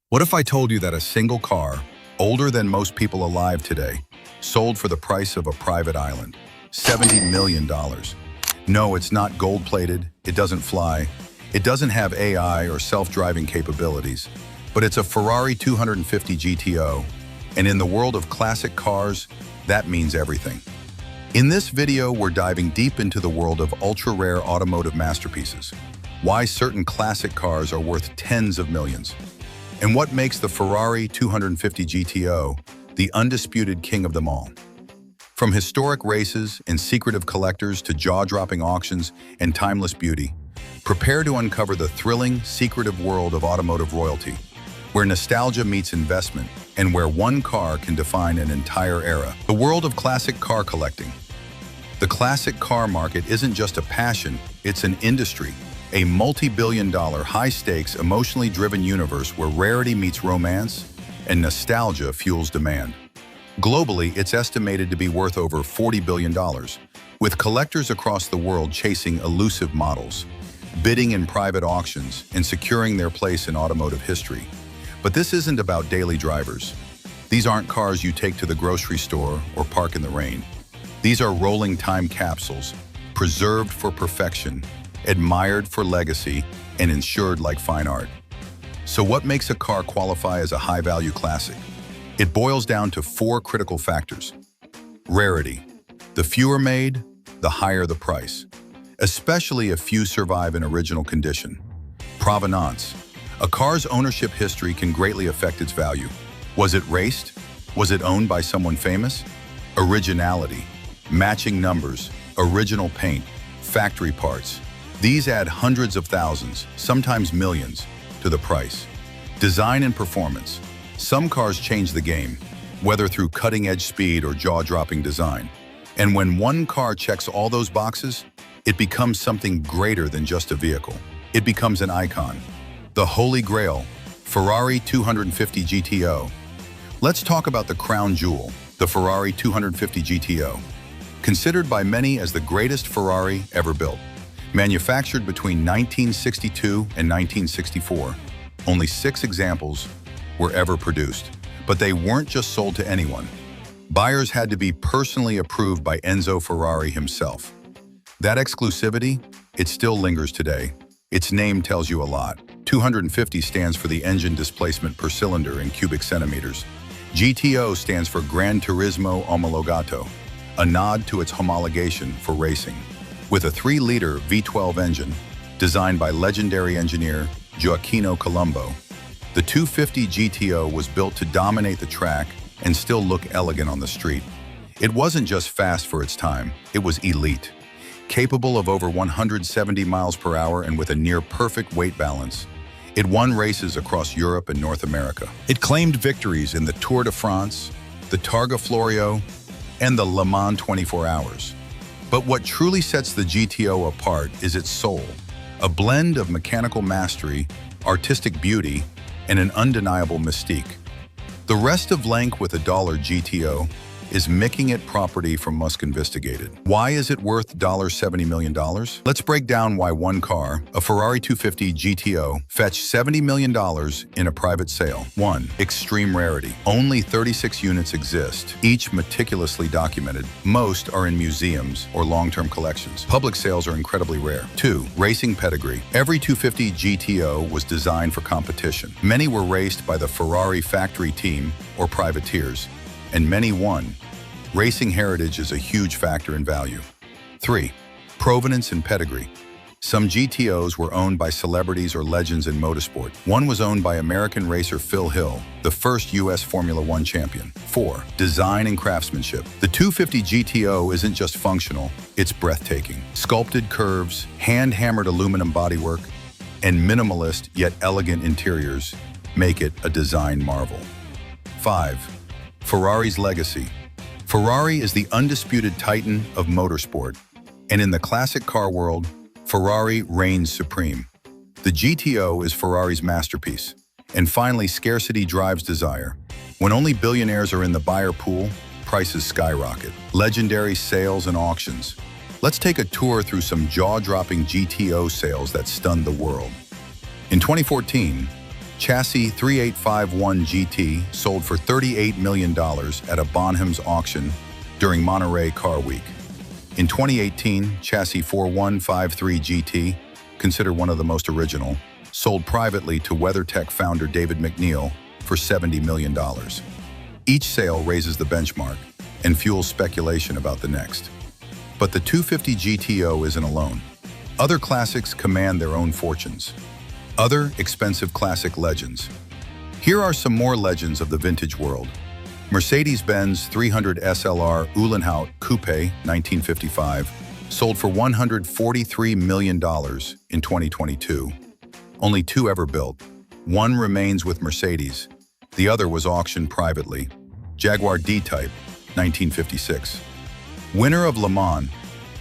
What if I told you that a single car, older than most people alive today, sold for the price of a private island? $70 million. No, it's not gold-plated, it doesn't fly, it doesn't have AI or self-driving capabilities, but it's a Ferrari 250 GTO, and in the world of classic cars, that means everything. In this video, we're diving deep into the world of ultra-rare automotive masterpieces, why certain classic cars are worth tens of millions, and what makes the Ferrari 250 GTO the undisputed king of them all. From historic races and secretive collectors to jaw-dropping auctions and timeless beauty, prepare to uncover the thrilling, secretive world of automotive royalty, where nostalgia meets investment and where one car can define an entire era. The world of classic car collecting. The classic car market isn't just a passion, it's an industry. A multi-billion-dollar, high-stakes, emotionally driven universe where rarity meets romance and nostalgia fuels demand. Globally, it's estimated to be worth over $40 billion, with collectors across the world chasing elusive models, bidding in private auctions, and securing their place in automotive history. But this isn't about daily drivers. These aren't cars you take to the grocery store or park in the rain. These are rolling time capsules, preserved for perfection, admired for legacy, and insured like fine art. So what makes a car qualify as a high-value classic? It boils down to four critical factors. Rarity. The fewer made, the higher the price, especially if few survive in original condition. Provenance. A car's ownership history can greatly affect its value. Was it raced? Was it owned by someone famous? Originality. Matching numbers, original paint, factory parts. These add hundreds of thousands, sometimes millions, to the price. Design and performance. Some cars change the game, whether through cutting-edge speed or jaw-dropping design. And when one car checks all those boxes, it becomes something greater than just a vehicle. It becomes an icon. The Holy Grail, Ferrari 250 GTO. Let's talk about the crown jewel, the Ferrari 250 GTO. Considered by many as the greatest Ferrari ever built. Manufactured between 1962 and 1964, only 6 examples were ever produced. But they weren't just sold to anyone. Buyers had to be personally approved by Enzo Ferrari himself. That exclusivity, it still lingers today. Its name tells you a lot. 250 stands for the engine displacement per cylinder in cubic centimeters. GTO stands for Gran Turismo Omologato, a nod to its homologation for racing. With a 3-liter V12 engine, designed by legendary engineer Gioacchino Colombo, the 250 GTO was built to dominate the track and still look elegant on the street. It wasn't just fast for its time, it was elite. Capable of over 170 miles per hour and with a near-perfect weight balance, it won races across Europe and North America. It claimed victories in the Tour de France, the Targa Florio, and the Le Mans 24 Hours. But what truly sets the GTO apart is its soul, a blend of mechanical mastery, artistic beauty, and an undeniable mystique. The rest of Lank with a dollar GTO is making it property from Musk Investigated. Why is it worth $70 million? Let's break down why one car, a Ferrari 250 GTO, fetched $70 million in a private sale. 1. Extreme rarity. Only 36 units exist, each meticulously documented. Most are in museums or long-term collections. Public sales are incredibly rare. 2. Racing pedigree. Every 250 GTO was designed for competition. Many were raced by the Ferrari factory team or privateers, and many won. Racing heritage is a huge factor in value. 3. Provenance and pedigree. Some GTOs were owned by celebrities or legends in motorsport. One was owned by American racer Phil Hill, the first U.S. Formula One champion. 4. Design and craftsmanship. The 250 GTO isn't just functional, it's breathtaking. Sculpted curves, hand-hammered aluminum bodywork, and minimalist yet elegant interiors make it a design marvel. 5. Ferrari's legacy. Ferrari is the undisputed titan of motorsport, and in the classic car world, Ferrari reigns supreme. The GTO is Ferrari's masterpiece. And finally, scarcity drives desire. When only billionaires are in the buyer pool, prices skyrocket. Legendary sales and auctions. Let's take a tour through some jaw-dropping GTO sales that stunned the world. In 2014, Chassis 3851 GT sold for $38 million at a Bonham's auction during Monterey Car Week. In 2018, Chassis 4153 GT, considered one of the most original, sold privately to WeatherTech founder David McNeil for $70 million. Each sale raises the benchmark and fuels speculation about the next. But the 250 GTO isn't alone. Other classics command their own fortunes. Other expensive classic legends. Here are some more legends of the vintage world. Mercedes-Benz 300 SLR Uhlenhaut Coupe 1955 sold for $143 million in 2022. Only two ever built. One remains with Mercedes. The other was auctioned privately. Jaguar D-Type 1956. Winner of Le Mans,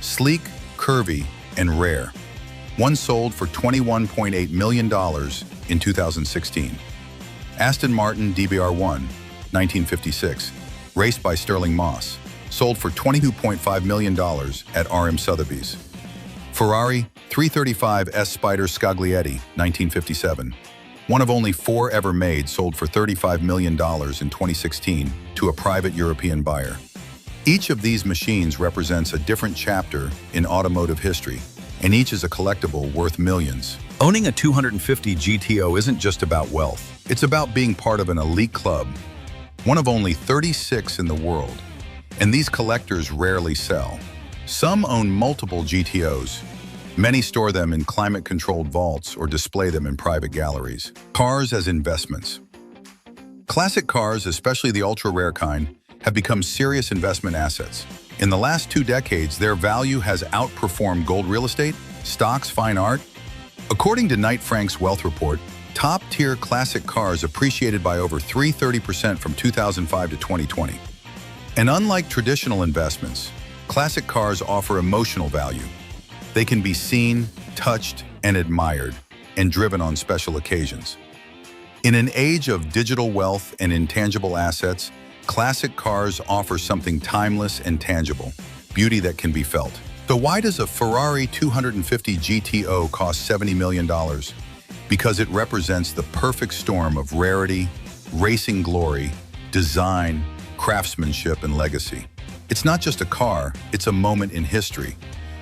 sleek, curvy, and rare. One sold for $21.8 million in 2016. Aston Martin DBR1, 1956, raced by Sterling Moss, sold for $22.5 million at RM Sotheby's. Ferrari 335 S Spider Scaglietti, 1957, one of only four ever made, sold for $35 million in 2016 to a private European buyer. Each of these machines represents a different chapter in automotive history, and each is a collectible worth millions. Owning a 250 GTO isn't just about wealth. It's about being part of an elite club, one of only 36 in the world. And these collectors rarely sell. Some own multiple GTOs. Many store them in climate-controlled vaults or display them in private galleries. Cars as investments. Classic cars, especially the ultra-rare kind, have become serious investment assets. In the last 2 decades, their value has outperformed gold real estate, stocks, fine art. According to Knight Frank's wealth report, top-tier classic cars appreciated by over 330% from 2005 to 2020. And unlike traditional investments, classic cars offer emotional value. They can be seen, touched, and admired, and driven on special occasions. In an age of digital wealth and intangible assets, classic cars offer something timeless and tangible, beauty that can be felt. So why does a Ferrari 250 GTO cost $70 million? Because it represents the perfect storm of rarity, racing glory, design, craftsmanship, and legacy. It's not just a car, it's a moment in history,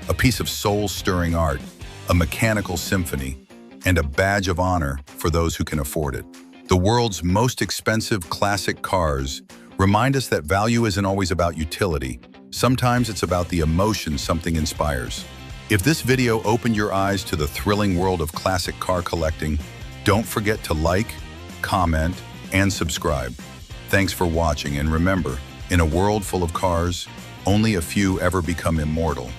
a piece of soul-stirring art, a mechanical symphony, and a badge of honor for those who can afford it. The world's most expensive classic cars remind us that value isn't always about utility. Sometimes it's about the emotion something inspires. If this video opened your eyes to the thrilling world of classic car collecting, don't forget to like, comment, and subscribe. Thanks for watching, and remember, in a world full of cars, only a few ever become immortal.